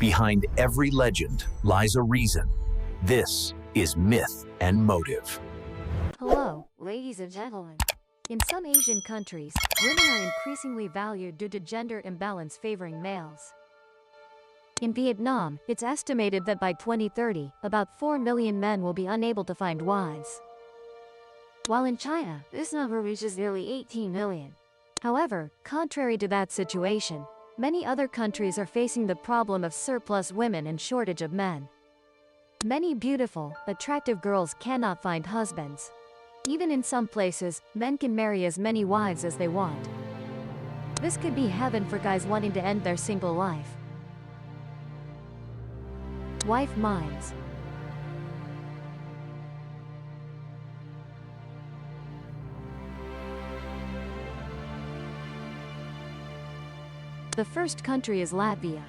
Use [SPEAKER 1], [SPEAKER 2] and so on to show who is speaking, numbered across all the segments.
[SPEAKER 1] Behind every legend lies a reason. This is Myth and Motive.
[SPEAKER 2] Hello, ladies and gentlemen. In some Asian countries, women are increasingly valued due to gender imbalance favoring males. In Vietnam, it's estimated that by 2030, about 4 million men will be unable to find wives. While in China, this number reaches nearly 18 million. However, contrary to that situation, many other countries are facing the problem of surplus women and shortage of men. Many beautiful, attractive girls cannot find husbands. Even in some places, men can marry as many wives as they want. This could be heaven for guys wanting to end their single life. Wife minds. The first country is Latvia.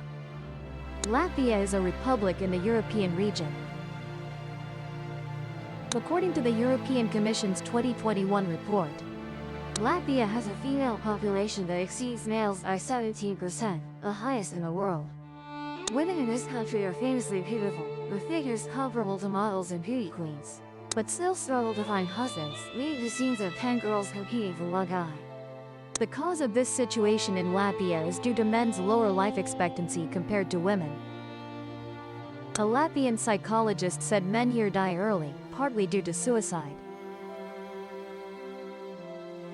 [SPEAKER 2] Latvia is a republic in the European region. According to the European Commission's 2021 report, Latvia has a female population that exceeds males by 17%, the highest in the world. Women in this country are famously beautiful, with figures comparable to models and beauty queens, but still struggle to find husbands, leading to scenes of 10 girls competing for one guy. The cause of this situation in Latvia is due to men's lower life expectancy compared to women. A Latvian psychologist said men here die early, partly due to suicide.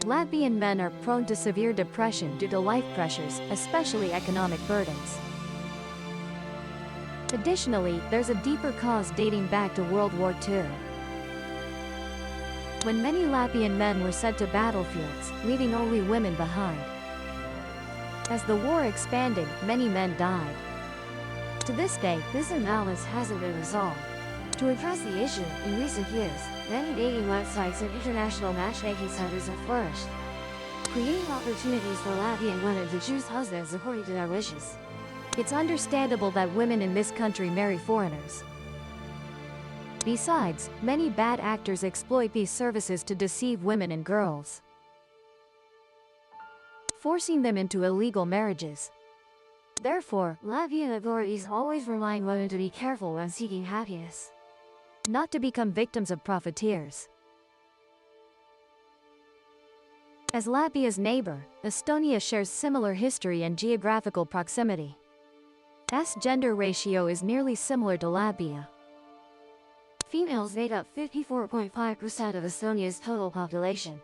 [SPEAKER 2] Latvian men are prone to severe depression due to life pressures, especially economic burdens. Additionally, there's a deeper cause dating back to World War II. When many Latvian men were sent to battlefields, leaving only women behind. As the war expanded, many men died. To this day, this imbalance hasn't been resolved. To address the issue, in recent years, many dating websites and international matchmaking centers have flourished, creating opportunities for Latvian women to choose husbands according to their wishes. It's understandable that women in this country marry foreigners. Besides, many bad actors exploit these services to deceive women and girls, forcing them into illegal marriages. Therefore, Latvian authorities always remind women to be careful when seeking happiness, not to become victims of profiteers. As Latvia's neighbor, Estonia shares similar history and geographical proximity. S-gender ratio is nearly similar to Latvia. Females made up 54.5% of Estonia's total population.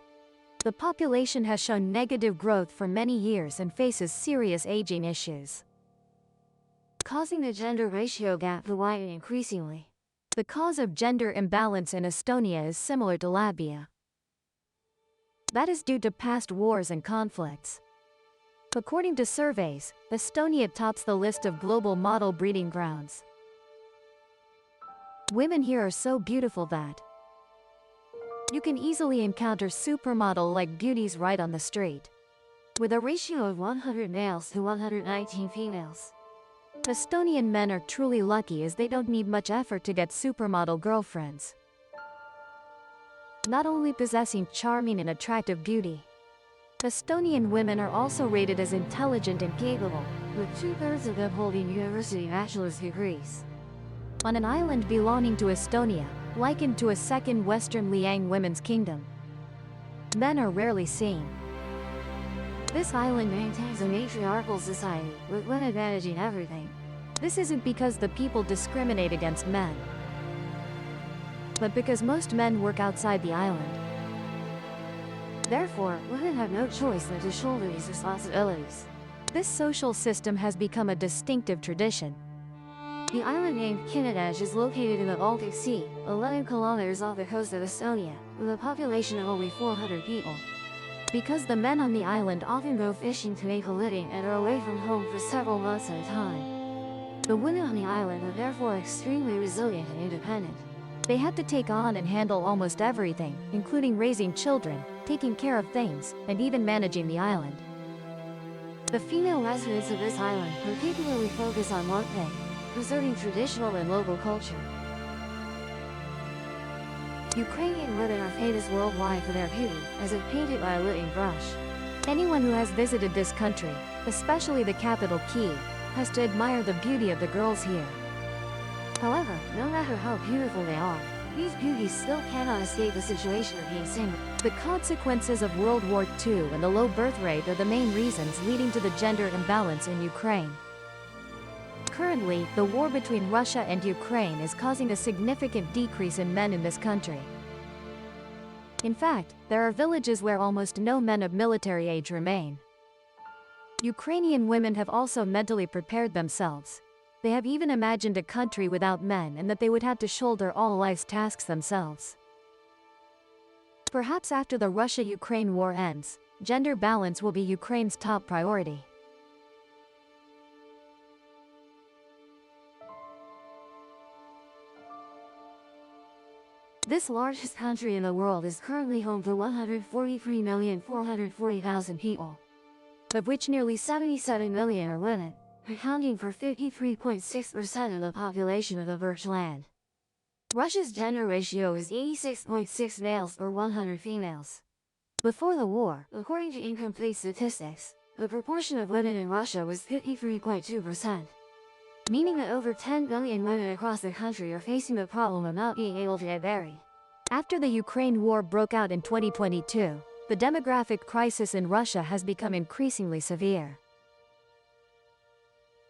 [SPEAKER 2] The population has shown negative growth for many years and faces serious aging issues, causing the gender ratio gap to widen increasingly. The cause of gender imbalance in Estonia is similar to Latvia. That is due to past wars and conflicts. According to surveys, Estonia tops the list of global model breeding grounds. Women here are so beautiful that you can easily encounter supermodel-like beauties right on the street. With a ratio of 100 males to 119 females, Estonian men are truly lucky as they don't need much effort to get supermodel girlfriends. Not only possessing charming and attractive beauty, Estonian women are also rated as intelligent and capable, with 2/3 of them holding university bachelor's degrees. On an island belonging to Estonia, likened to a second Western Liang women's kingdom, men are rarely seen. This island maintains a matriarchal society, with women managing everything. This isn't because the people discriminate against men, but because most men work outside the island. Therefore, women have no choice but to shoulder these responsibilities. This social system has become a distinctive tradition. The island named Kinadaj is located in the Baltic Sea, 11 kilometers off the coast of Estonia, with a population of only 400 people. Because the men on the island often go fishing to make a living and are away from home for several months at a time, the women on the island are therefore extremely resilient and independent. They have to take on and handle almost everything, including raising children, taking care of things, and even managing the island. The female residents of this island particularly focus on one thing: preserving traditional and local culture. Ukrainian women are famous worldwide for their beauty, as if painted by a living brush. Anyone who has visited this country, especially the capital Kyiv, has to admire the beauty of the girls here. However, no matter how beautiful they are, these beauties still cannot escape the situation of being single. The consequences of World War II and the low birth rate are the main reasons leading to the gender imbalance in Ukraine. Currently, the war between Russia and Ukraine is causing a significant decrease in men in this country. In fact, there are villages where almost no men of military age remain. Ukrainian women have also mentally prepared themselves. They have even imagined a country without men and that they would have to shoulder all life's tasks themselves. Perhaps after the Russia-Ukraine war ends, gender balance will be Ukraine's top priority. This largest country in the world is currently home to 143,440,000 people, of which nearly 77 million are women, accounting for 53.6% of the population of the virgin land. Russia's gender ratio is 86.6 males per 100 females. Before the war, according to incomplete statistics, the proportion of women in Russia was 53.2%, meaning that over 10 million women across the country are facing the problem of not being able to get married. After the Ukraine war broke out in 2022, the demographic crisis in Russia has become increasingly severe.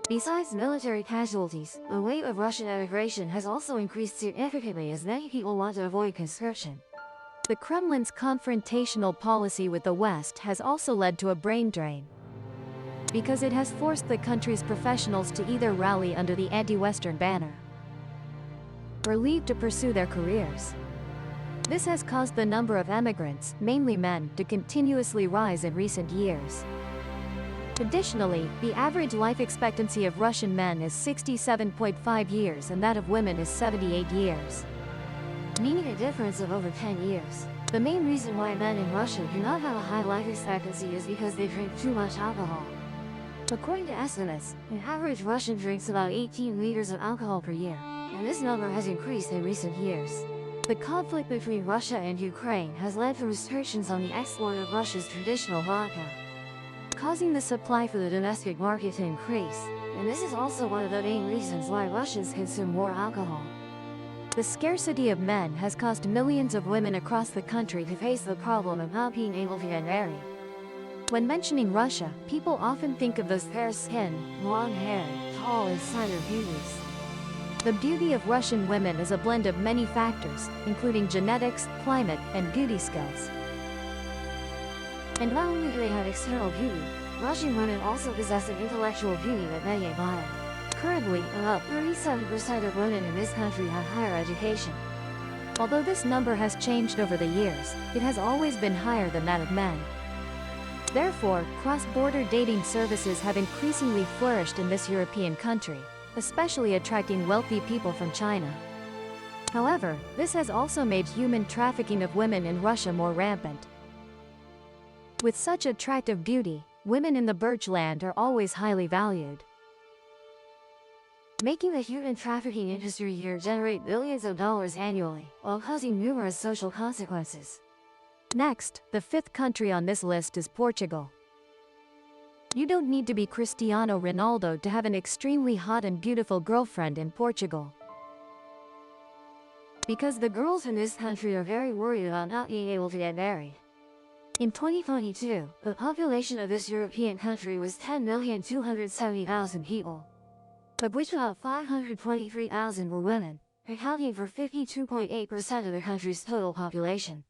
[SPEAKER 2] Besides military casualties, the wave of Russian emigration has also increased significantly as many people want to avoid conscription. The Kremlin's confrontational policy with the West has also led to a brain drain, because it has forced the country's professionals to either rally under the anti-Western banner or leave to pursue their careers. This has caused the number of emigrants, mainly men, to continuously rise in recent years. Additionally, the average life expectancy of Russian men is 67.5 years and that of women is 78 years, meaning a difference of over 10 years. The main reason why men in Russia do not have a high life expectancy is because they drink too much alcohol. According to estimates, an average Russian drinks about 18 liters of alcohol per year, and this number has increased in recent years. The conflict between Russia and Ukraine has led to restrictions on the export of Russia's traditional vodka, causing the supply for the domestic market to increase, and this is also one of the main reasons why Russians consume more alcohol. The scarcity of men has caused millions of women across the country to face the problem of not being able to get married. When mentioning Russia, people often think of those fair-skinned, long-haired, tall and slender beauties. The beauty of Russian women is a blend of many factors, including genetics, climate, and beauty skills. And not only do they have external beauty, Russian women also possess an intellectual beauty that many admire. Currently, about 37% of women in this country have higher education. Although this number has changed over the years, it has always been higher than that of men. Therefore, cross-border dating services have increasingly flourished in this European country, especially attracting wealthy people from China. However, this has also made human trafficking of women in Russia more rampant. With such attractive beauty, women in the birch land are always highly valued, making the human trafficking industry here generate billions of dollars annually, while causing numerous social consequences. Next, the fifth country on this list is Portugal. You don't need to be Cristiano Ronaldo to have an extremely hot and beautiful girlfriend in Portugal, because the girls in this country are very worried about not being able to get married. In 2022, the population of this European country was 10,270,000 people, of which about 523,000 were women, accounting for 52.8% of the country's total population.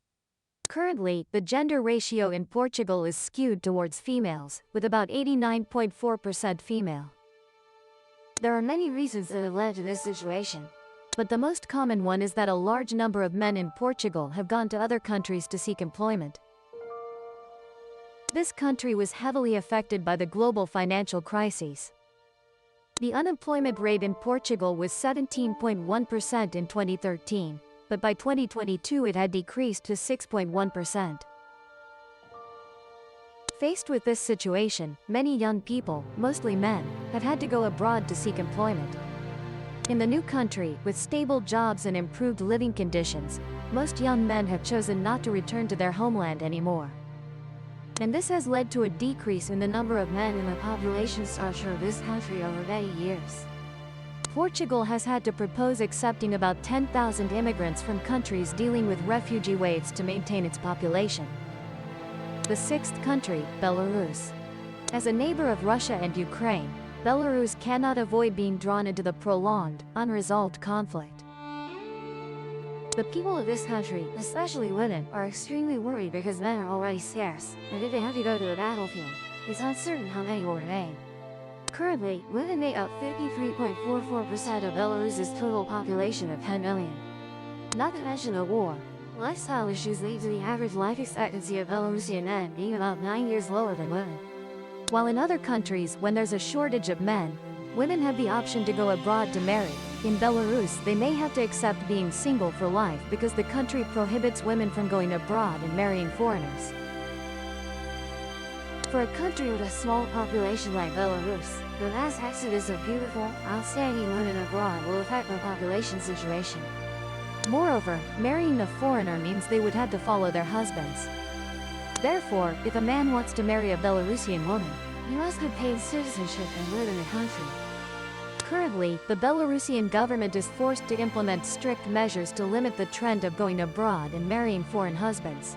[SPEAKER 2] Currently, the gender ratio in Portugal is skewed towards females, with about 89.4% female. There are many reasons that have led to this situation, but the most common one is that a large number of men in Portugal have gone to other countries to seek employment. This country was heavily affected by the global financial crises. The unemployment rate in Portugal was 17.1% in 2013, but by 2022 it had decreased to 6.1%. Faced with this situation, many young people, mostly men, have had to go abroad to seek employment. In the new country, with stable jobs and improved living conditions, most young men have chosen not to return to their homeland anymore. And this has led to a decrease in the number of men in the population structure of this country over many years. Portugal has had to propose accepting about 10,000 immigrants from countries dealing with refugee waves to maintain its population. The sixth country, Belarus. As a neighbor of Russia and Ukraine, Belarus cannot avoid being drawn into the prolonged, unresolved conflict. The people of this country, especially women, are extremely worried because men are already scarce, and if they have to go to the battlefield, it's uncertain how many will remain. Currently, women make up 53.44% of Belarus's total population of 10 million. Not to mention the war, lifestyle issues lead to the average life expectancy of Belarusian men being about 9 years lower than women. While in other countries, when there's a shortage of men, women have the option to go abroad to marry. In Belarus, they may have to accept being single for life because the country prohibits women from going abroad and marrying foreigners. For a country with a small population like Belarus, the mass exodus of beautiful, outstanding women abroad will affect the population situation. Moreover, marrying a foreigner means they would have to follow their husbands. Therefore, if a man wants to marry a Belarusian woman, he must obtain citizenship and live in the country. Currently, the Belarusian government is forced to implement strict measures to limit the trend of going abroad and marrying foreign husbands.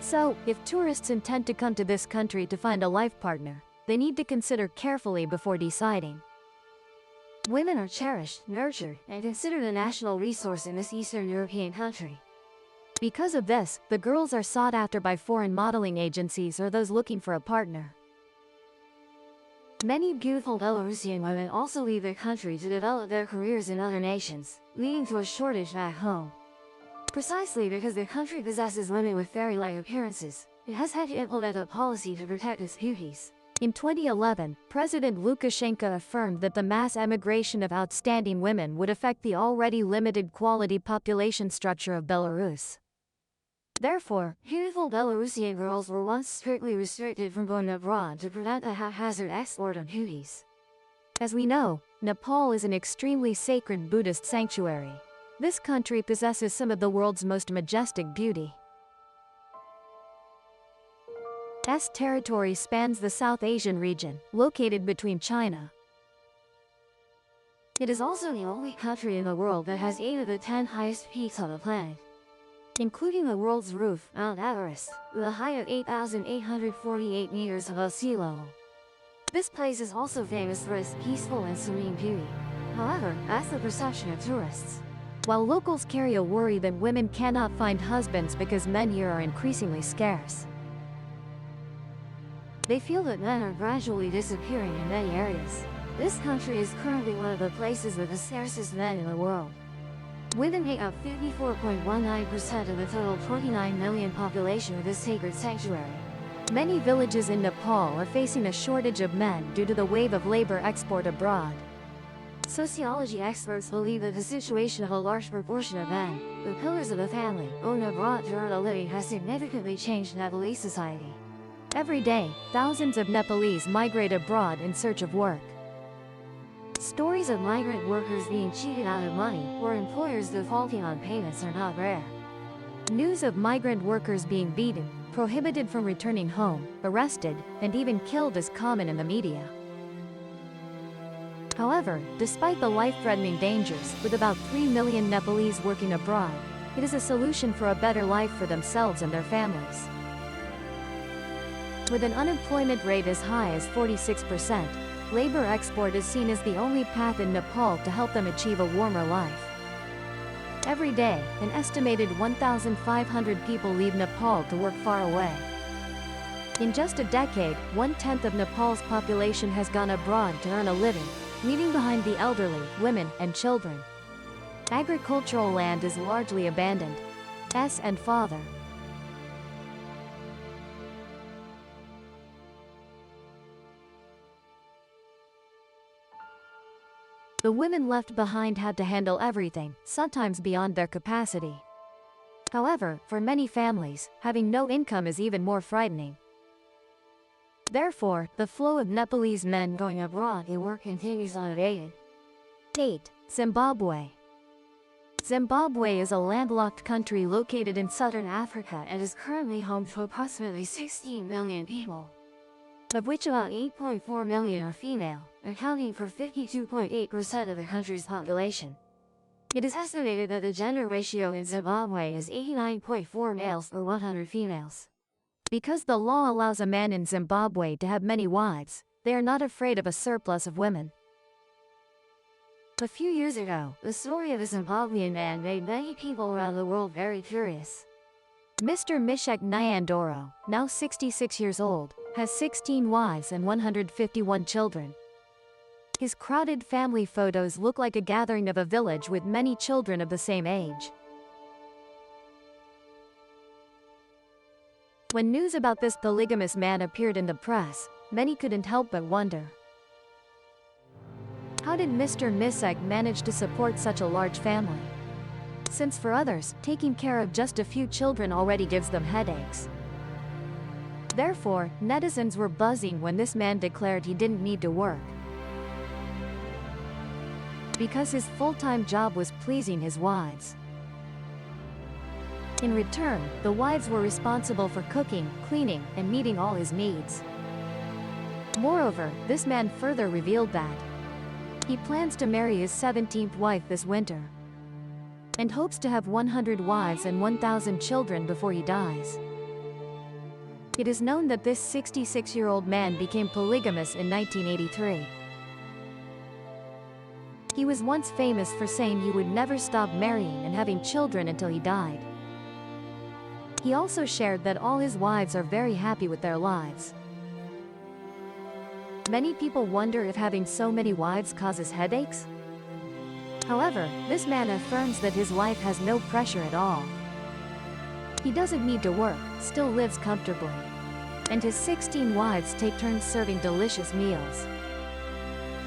[SPEAKER 2] So, if tourists intend to come to this country to find a life partner, they need to consider carefully before deciding. Women are cherished, nurtured, and considered a national resource in this Eastern European country. Because of this, the girls are sought after by foreign modeling agencies or those looking for a partner. Many beautiful Belarusian women also leave their country to develop their careers in other nations, leading to a shortage back home. Precisely because the country possesses women with fairy-like appearances, it has had to implement a policy to protect its beauties. In 2011, President Lukashenko affirmed that the mass emigration of outstanding women would affect the already limited quality population structure of Belarus. Therefore, beautiful Belarusian girls were once strictly restricted from going abroad to prevent the haphazard export of beauties. As we know, Nepal is an extremely sacred Buddhist sanctuary. This country possesses some of the world's most majestic beauty. Its territory spans the South Asian region, located between China. It is also the only country in the world that has 8 of the 10 highest peaks on the planet, including the world's roof, Mount Everest, with a height of 8,848 meters above sea level. This place is also famous for its peaceful and serene beauty. However, that's the perception of tourists. While locals carry a worry that women cannot find husbands because men here are increasingly scarce. They feel that men are gradually disappearing in many areas. This country is currently one of the places with the scarcest men in the world. Women make up 54.19% of the total 29 million population of this sacred sanctuary. Many villages in Nepal are facing a shortage of men due to the wave of labor export abroad. Sociology experts believe that the situation of a large proportion of men, the pillars of the family, going abroad to earn a living has significantly changed Nepalese society. Every day, thousands of Nepalese migrate abroad in search of work. Stories of migrant workers being cheated out of money or employers defaulting on payments are not rare. News of migrant workers being beaten, prohibited from returning home, arrested, and even killed is common in the media. However, despite the life-threatening dangers, with about 3 million Nepalese working abroad, it is a solution for a better life for themselves and their families. With an unemployment rate as high as 46%, labor export is seen as the only path in Nepal to help them achieve a warmer life. Every day, an estimated 1,500 people leave Nepal to work far away. In just a decade, 1/10 of Nepal's population has gone abroad to earn a living, leaving behind the elderly, women, and children. Agricultural land is largely abandoned. And father. The women left behind had to handle everything, sometimes beyond their capacity. However, for many families, having no income is even more frightening. Therefore, the flow of Nepalese men going abroad to work continues unabated. 8. Zimbabwe. Zimbabwe is a landlocked country located in southern Africa and is currently home to approximately 16 million people, of which about 8.4 million are female, accounting for 52.8% of the country's population. It is estimated that the gender ratio in Zimbabwe is 89.4 males per 100 females. Because the law allows a man in Zimbabwe to have many wives, they are not afraid of a surplus of women. A few years ago, the story of a Zimbabwean man made many people around the world very curious. Mr. Mishek Nyandoro, now 66 years old, has 16 wives and 151 children. His crowded family photos look like a gathering of a village with many children of the same age. When news about this polygamous man appeared in the press, many couldn't help but wonder. How did Mr. Mishek manage to support such a large family? Since for others, taking care of just a few children already gives them headaches. Therefore, netizens were buzzing when this man declared he didn't need to work, because his full-time job was pleasing his wives. In return, the wives were responsible for cooking, cleaning, and meeting all his needs. Moreover, this man further revealed that he plans to marry his 17th wife this winter, and hopes to have 100 wives and 1,000 children before he dies. It is known that this 66-year-old man became polygamous in 1983. He was once famous for saying he would never stop marrying and having children until he died. He also shared that all his wives are very happy with their lives. Many people wonder if having so many wives causes headaches. However, this man affirms that his wife has no pressure at all. He doesn't need to work, still lives comfortably, and his 16 wives take turns serving delicious meals.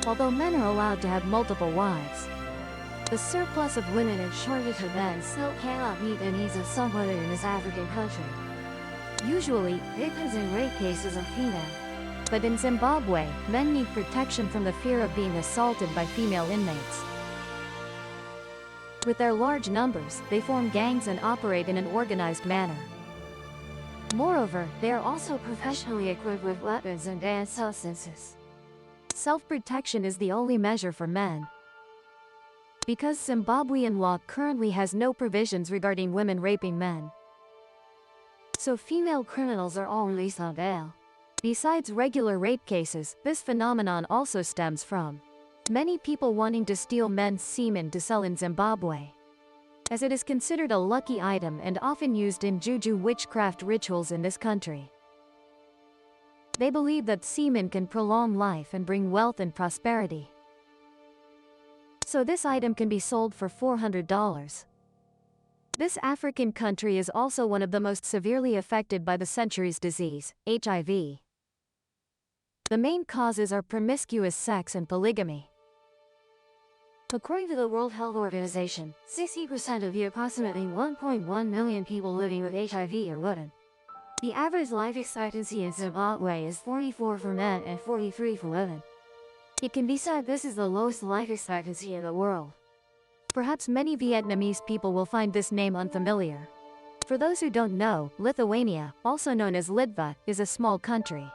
[SPEAKER 2] Although men are allowed to have multiple wives, the surplus of women and shortage of men still cannot meet the needs of some women in this African country. Usually, victims in rape cases are female. But in Zimbabwe, men need protection from the fear of being assaulted by female inmates. With their large numbers, they form gangs and operate in an organized manner. Moreover, they are also professionally equipped with weapons and banned substances. Self-protection is the only measure for men. Because Zimbabwean law currently has no provisions regarding women raping men, so female criminals are all released on bail. Besides regular rape cases, this phenomenon also stems from many people wanting to steal men's semen to sell in Zimbabwe, as it is considered a lucky item and often used in juju witchcraft rituals in this country. They believe that semen can prolong life and bring wealth and prosperity. So this item can be sold for $400. This African country is also one of the most severely affected by the century's disease, HIV. The main causes are promiscuous sex and polygamy. According to the World Health Organization, 60% of the approximately 1.1 million people living with HIV are women. The average life expectancy in Zimbabwe is 44 for men and 43 for women. It can be said this is the lowest life expectancy in the world. Perhaps many Vietnamese people will find this name unfamiliar. For those who don't know, Lithuania, also known as Litva, is a small country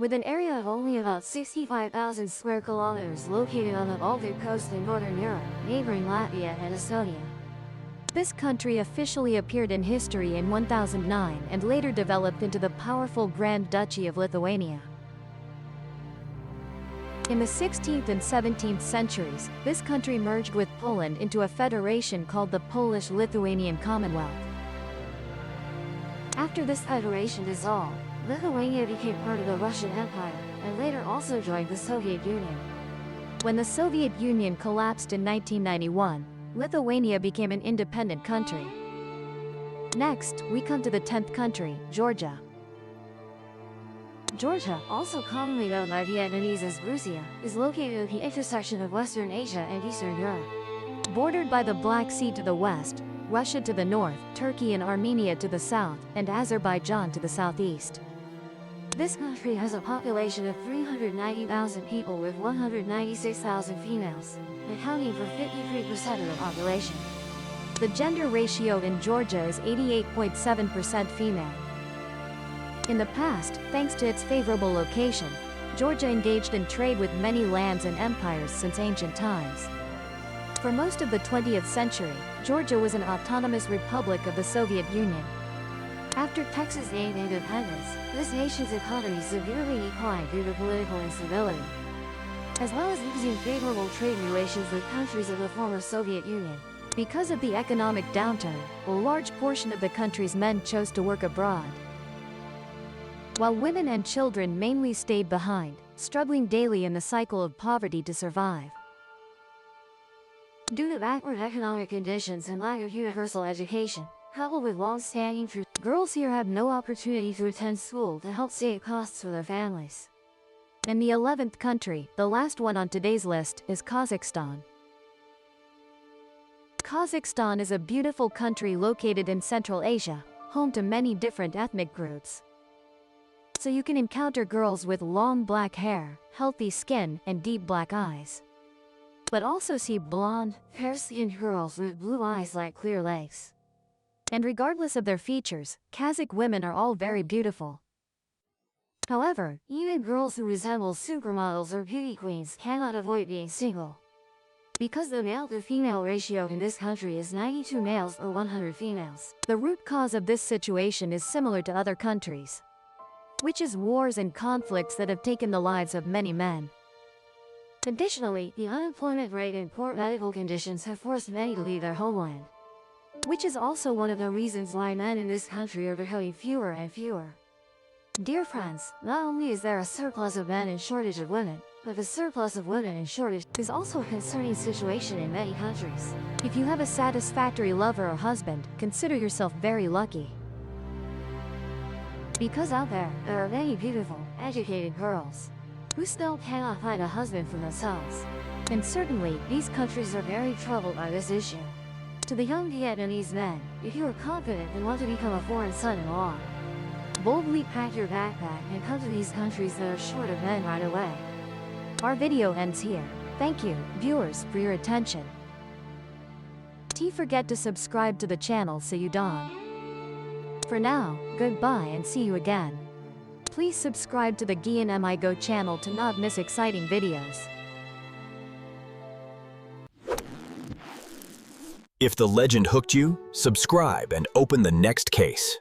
[SPEAKER 2] with an area of only about 65,000 square kilometers located on the Baltic coast in northern Europe, neighboring Latvia and Estonia. This country officially appeared in history in 1009 and later developed into the powerful Grand Duchy of Lithuania. In the 16th and 17th centuries, this country merged with Poland into a federation called the Polish-Lithuanian Commonwealth. After this federation dissolved, Lithuania became part of the Russian Empire, and later also joined the Soviet Union. When the Soviet Union collapsed in 1991, Lithuania became an independent country. Next, we come to the 10th country, Georgia. Georgia, also commonly known by Vietnamese as Russia, is located at the intersection of Western Asia and Eastern Europe. Bordered by the Black Sea to the west, Russia to the north, Turkey and Armenia to the south, and Azerbaijan to the southeast. This country has a population of 390,000 people with 196,000 females. accounting for 53% of the population. The gender ratio in Georgia is 88.7% female. In the past, thanks to its favorable location, Georgia engaged in trade with many lands and empires since ancient times. For most of the 20th century, Georgia was an autonomous republic of the Soviet Union. After Texas gained independence, this nation's economy severely declined due to political instability, as well as losing favorable trade relations with countries of the former Soviet Union. Because of the economic downturn, a large portion of the country's men chose to work abroad, while women and children mainly stayed behind, struggling daily in the cycle of poverty to survive. Due to backward economic conditions and lack of universal education, coupled with long-standing truth, girls here have no opportunity to attend school to help save costs for their families. And the 11th country, the last one on today's list, is Kazakhstan. Kazakhstan is a beautiful country located in Central Asia, home to many different ethnic groups. So you can encounter girls with long black hair, healthy skin, and deep black eyes. But also see blonde, fair-skinned girls with blue eyes like clear lakes. And regardless of their features, Kazakh women are all very beautiful. However, even girls who resemble supermodels or beauty queens cannot avoid being single, because the male-to-female ratio in this country is 92 males or 100 females. The root cause of this situation is similar to other countries, which is wars and conflicts that have taken the lives of many men. Additionally, the unemployment rate and poor medical conditions have forced many to leave their homeland, which is also one of the reasons why men in this country are becoming fewer and fewer. Dear friends, not only is there a surplus of men and shortage of women, but the surplus of women and shortage is also a concerning situation in many countries. If you have a satisfactory lover or husband, consider yourself very lucky, because out there are many beautiful, educated girls who still cannot find a husband for themselves. And certainly, these countries are very troubled by this issue. To the young Vietnamese men, if you are confident and want to become a foreign son-in-law, boldly pack your backpack and come to these countries that are short of men right away. Our video ends here. Thank you, viewers, for your attention. Don't forget to subscribe to the channel so you don't. For now, goodbye and see you again. Please subscribe to the Gian MI Go channel to not miss exciting videos.
[SPEAKER 1] If the legend hooked you, subscribe and open the next case.